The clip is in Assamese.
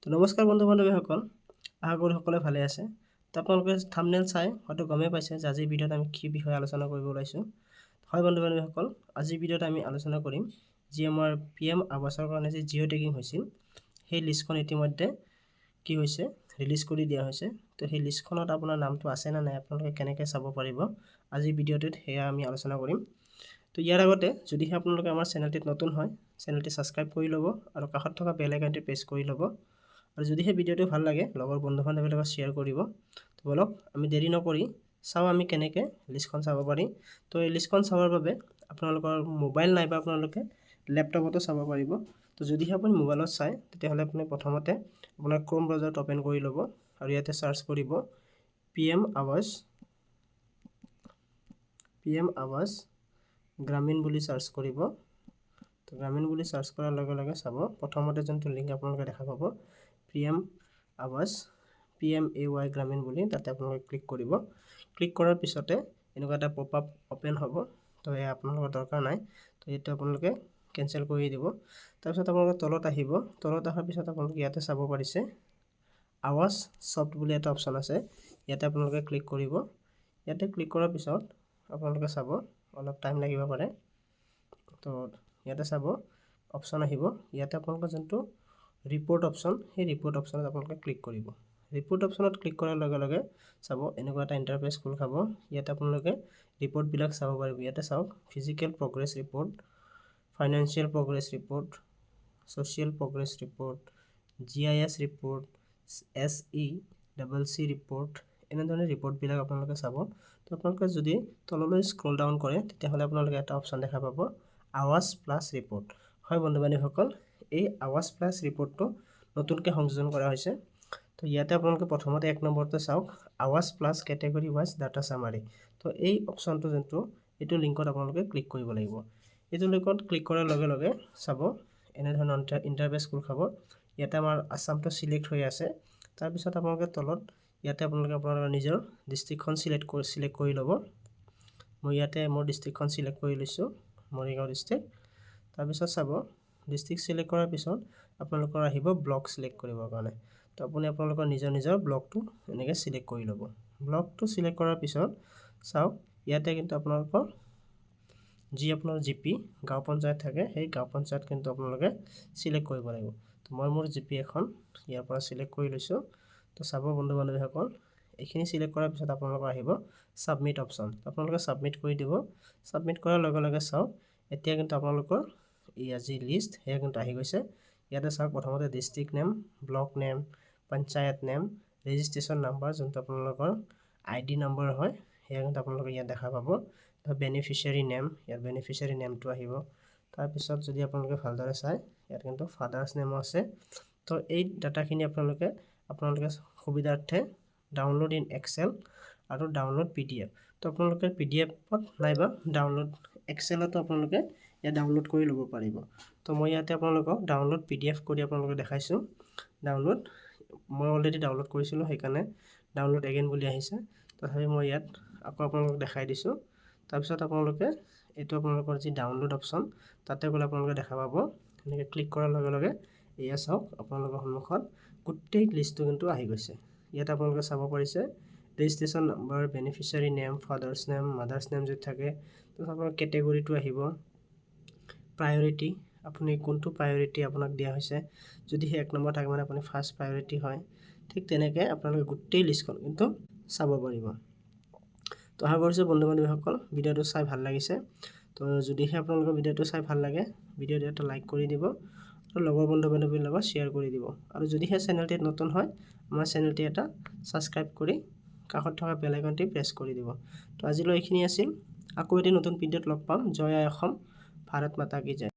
তো নমস্কাৰ বন্ধু বান্ধৱীসকল, আশা কৰোঁ সকলোৱে ভালে আছে। তো আপোনালোকে থাম্বনেইল চাই হয়তো গমেই পাইছে যে আজিৰ ভিডিঅ'ত আমি কি বিষয়ে আলোচনা কৰিব ওলাইছোঁ। হয় বন্ধু বান্ধৱীসকল, আজিৰ ভিডিঅ'ত আমি আলোচনা কৰিম যি আমাৰ PM আৱাসৰ কাৰণে যে জিঅ' টেগিং হৈছিল, সেই লিষ্টখন ইতিমধ্যে কি হৈছে ৰিলিজ কৰি দিয়া হৈছে। তো সেই লিষ্টখনত আপোনাৰ নামটো আছে নে নাই, আপোনালোকে কেনেকৈ চাব পাৰিব, আজিৰ ভিডিঅ'টোত সেয়া আমি আলোচনা কৰিম। তো ইয়াৰ আগতে যদিহে আপোনালোকে আমাৰ চেনেলটিত নতুন হয়, চেনেলটি ছাবস্ক্ৰাইব কৰি ল'ব আৰু কাষত থকা বেল আইকনটি প্ৰেছ কৰি ল'ব। আৰু যদিহে ভিডিঅ'টো ভাল লাগে লগৰ বন্ধু বান্ধৱীৰ লগত শ্বেয়াৰ কৰিব। তো বলক আমি দেৰি নকৰি চাওঁ আমি কেনেকৈ লিষ্টখন চাব পাৰি। তো এই লিষ্টখন চাবৰ বাবে আপোনালোকৰ মোবাইল নাইবা আপোনালোকে লেপটপতো চাব পাৰিব। তো যদিহে আপুনি মোবাইলত চায় তেতিয়াহ'লে আপুনি প্ৰথমতে আপোনাৰ ক্ৰ'ম ব্ৰাউজাৰত অ'পেন কৰি ল'ব আৰু ইয়াতে চাৰ্চ কৰিব PM আৱাস গ্ৰামীণ বুলি চাৰ্চ কৰিব। তো গ্ৰামীণ বুলি চাৰ্চ কৰাৰ লগে লগে চাব প্ৰথমতে যোনটো লিংক আপোনালোকে দেখা পাব PM আৱাস PMAY গ্ৰামীণ বুলি, তাতে আপোনালোকে ক্লিক কৰিব। ক্লিক কৰাৰ পিছতে এনেকুৱা এটা পপ আপ অ'পেন হ'ব। তো এয়া আপোনালোকৰ দৰকাৰ নাই, তো এইটো আপোনালোকে কেঞ্চেল কৰি দিব। তাৰপিছত আপোনালোকে তলত আহিব। তলত অহাৰ পিছত আপোনালোকে ইয়াতে চাব পাৰিছে আৱাস ছফ্ট বুলি এটা অপশ্যন আছে, ইয়াতে আপোনালোকে ক্লিক কৰিব। ইয়াতে ক্লিক কৰাৰ পিছত আপোনালোকে চাব অলপ টাইম লাগিব পাৰে। তো ইয়াতে চাব অপশ্যন আহিব, ইয়াতে আপোনালোকৰ যোনটো ৰিপৰ্ট অপশ্যন, সেই ৰিপৰ্ট অপশ্যনত আপোনালোকে ক্লিক কৰিব। ৰিপৰ্ট অপশ্যনত ক্লিক কৰাৰ লগে লগে চাব এনেকুৱা এটা ইণ্টাৰফেচ খোল খাব। ইয়াতে আপোনালোকে ৰিপৰ্টবিলাক চাব পাৰিব। ইয়াতে চাওক physical progress report, financial progress report, social progress report, GIS report, SECC report, এনেধৰণে ৰিপৰ্টবিলাক আপোনালোকে চাব। তো আপোনালোকে যদি তললৈ স্ক্ৰল ডাউন কৰে তেতিয়াহ'লে আপোনালোকে এটা অপশ্যন দেখা পাব আৱাস প্লাছ ৰিপৰ্ট। হয় বন্ধু বান্ধৱীসকল, এই আৱাস প্লাছ ৰিপৰ্টটো নতুনকৈ সংযোজন কৰা হৈছে। তো ইয়াতে আপোনালোকে প্ৰথমতে 1 নম্বৰতে চাওক আৱাস প্লাছ কেটেগৰী ৱাইজ ডাটা চামাৰি। তো এই অপশ্যনটো যোনটো এইটো লিংকত আপোনালোকে ক্লিক কৰিব লাগিব। এইটো লিংকত ক্লিক কৰাৰ লগে লগে চাব এনেধৰণৰ ইণ্টাৰফেচ খোল খাব। ইয়াতে আমাৰ আছামটো চিলেক্ট হৈ আছে। তাৰপিছত আপোনালোকে তলত ইয়াতে আপোনালোকে আপোনালোকৰ নিজৰ ডিষ্ট্ৰিক্টখন চিলেক্ট কৰি ল'ব। মই ইয়াতে মোৰ ডিষ্ট্ৰিক্টখন চিলেক্ট কৰি লৈছোঁ, মৰিগাঁও ডিষ্ট্ৰিক্ট। তাৰপিছত চাব ডিষ্ট্ৰিক্ট চিলেক্ট কৰাৰ পিছত আপোনালোকৰ আহিব ব্লক চিলেক্ট কৰিবৰ কাৰণে। তো আপুনি আপোনালোকৰ নিজৰ ব্লকটো এনেকৈ চিলেক্ট কৰি ল'ব। ব্লকটো চিলেক্ট কৰাৰ পিছত চাওক ইয়াতে কিন্তু আপোনালোকৰ যি আপোনাৰ GP গাঁও পঞ্চায়ত থাকে, সেই গাঁও পঞ্চায়ত কিন্তু আপোনালোকে চিলেক্ট কৰিব লাগিব। তো মই মোৰ GP এখন ইয়াৰ পৰা চিলেক্ট কৰি লৈছোঁ। তো চাব বন্ধু বান্ধৱীসকল, এইখিনি চিলেক্ট কৰাৰ পিছত আপোনালোকৰ আহিব ছাবমিট অপশ্যন। আপোনালোকে ছাবমিট কৰি দিব। ছাবমিট কৰাৰ লগে লগে চাওক এতিয়া কিন্তু আপোনালোকৰ এই যি লিষ্ট সেয়া কিন্তু আহি গৈছে। ইয়াতে চাওক প্ৰথমতে district name, block name, panchayat name, registration number যোনটো আপোনালোকৰ ID নম্বৰ হয় সেয়া কিন্তু আপোনালোকে ইয়াত দেখা পাব। বেনিফিচিয়াৰী নেম, ইয়াত বেনিফিচিয়াৰী নেমটো আহিব। তাৰপিছত যদি আপোনালোকে ভালদৰে চায় ইয়াত কিন্তু ফাদাৰ্ছ নেমো আছে। তো এই ডাটাখিনি আপোনালোকে সুবিধাৰ্থে ডাউনলোড ইন এক্সেল আৰু ডাউনলোড PDF। তো আপোনালোকে PDFত নাইবা ডাউনলোড এক্সেলতো আপোনালোকে ইয়াত ডাউনলোড কৰি ল'ব পাৰিব। তো মই ইয়াতে আপোনালোকক ডাউনলোড PDF কৰি আপোনালোকে দেখাইছোঁ। ডাউনলোড মই অলৰেডি ডাউনলোড কৰিছিলোঁ, সেইকাৰণে ডাউনলোড এগেইন বুলি আহিছে। তথাপি মই ইয়াত আকৌ আপোনালোকক দেখাই দিছোঁ। তাৰপিছত আপোনালোকে এইটো আপোনালোকৰ যি ডাউনলোড অপশ্যন তাতে গ'লে আপোনালোকে দেখা পাব। এনেকৈ ক্লিক কৰাৰ লগে লগে এয়া চাওক আপোনালোকৰ সন্মুখত গোটেই লিষ্টটো কিন্তু আহি গৈছে। ইয়াত আপোনালোকে চাব পাৰিছে registration number, beneficiary name, father's name, mothers name যদি থাকে। তো আপোনাৰ কেটেগৰীটো আহিব, প্ৰায়ৰিটি আপুনি কোনটো প্ৰায়ৰিটি আপোনাক দিয়া হৈছে। যদিহে 1 নম্বৰ থাকে মানে আপুনি ফাৰ্ষ্ট প্ৰায়ৰিটি হয়। ঠিক তেনেকৈ আপোনালোকে গোটেই লিষ্টখন কিন্তু চাব পাৰিব। তো আশা কৰিছোঁ বন্ধু বান্ধৱীসকল ভিডিঅ'টো চাই ভাল লাগিছে। তো যদিহে আপোনালোকৰ ভিডিঅ'টো চাই ভাল লাগে ভিডিঅ'টো এটা লাইক কৰি দিব আৰু লগৰ বন্ধু বান্ধৱীৰ লগত শ্বেয়াৰ কৰি দিব। আৰু যদিহে চেনেলটিত নতুন হয় আমাৰ চেনেলটি এটা ছাবস্ক্ৰাইব কৰি কাষত থকা বেল আইকনটি প্ৰেছ কৰি দিব। তো আজিলৈ এইখিনি আছিল। আকৌ এটি নতুন ভিডিঅ'ত লগ পাম। জয় আই অসম, ভাৰত মাতা কি জয়।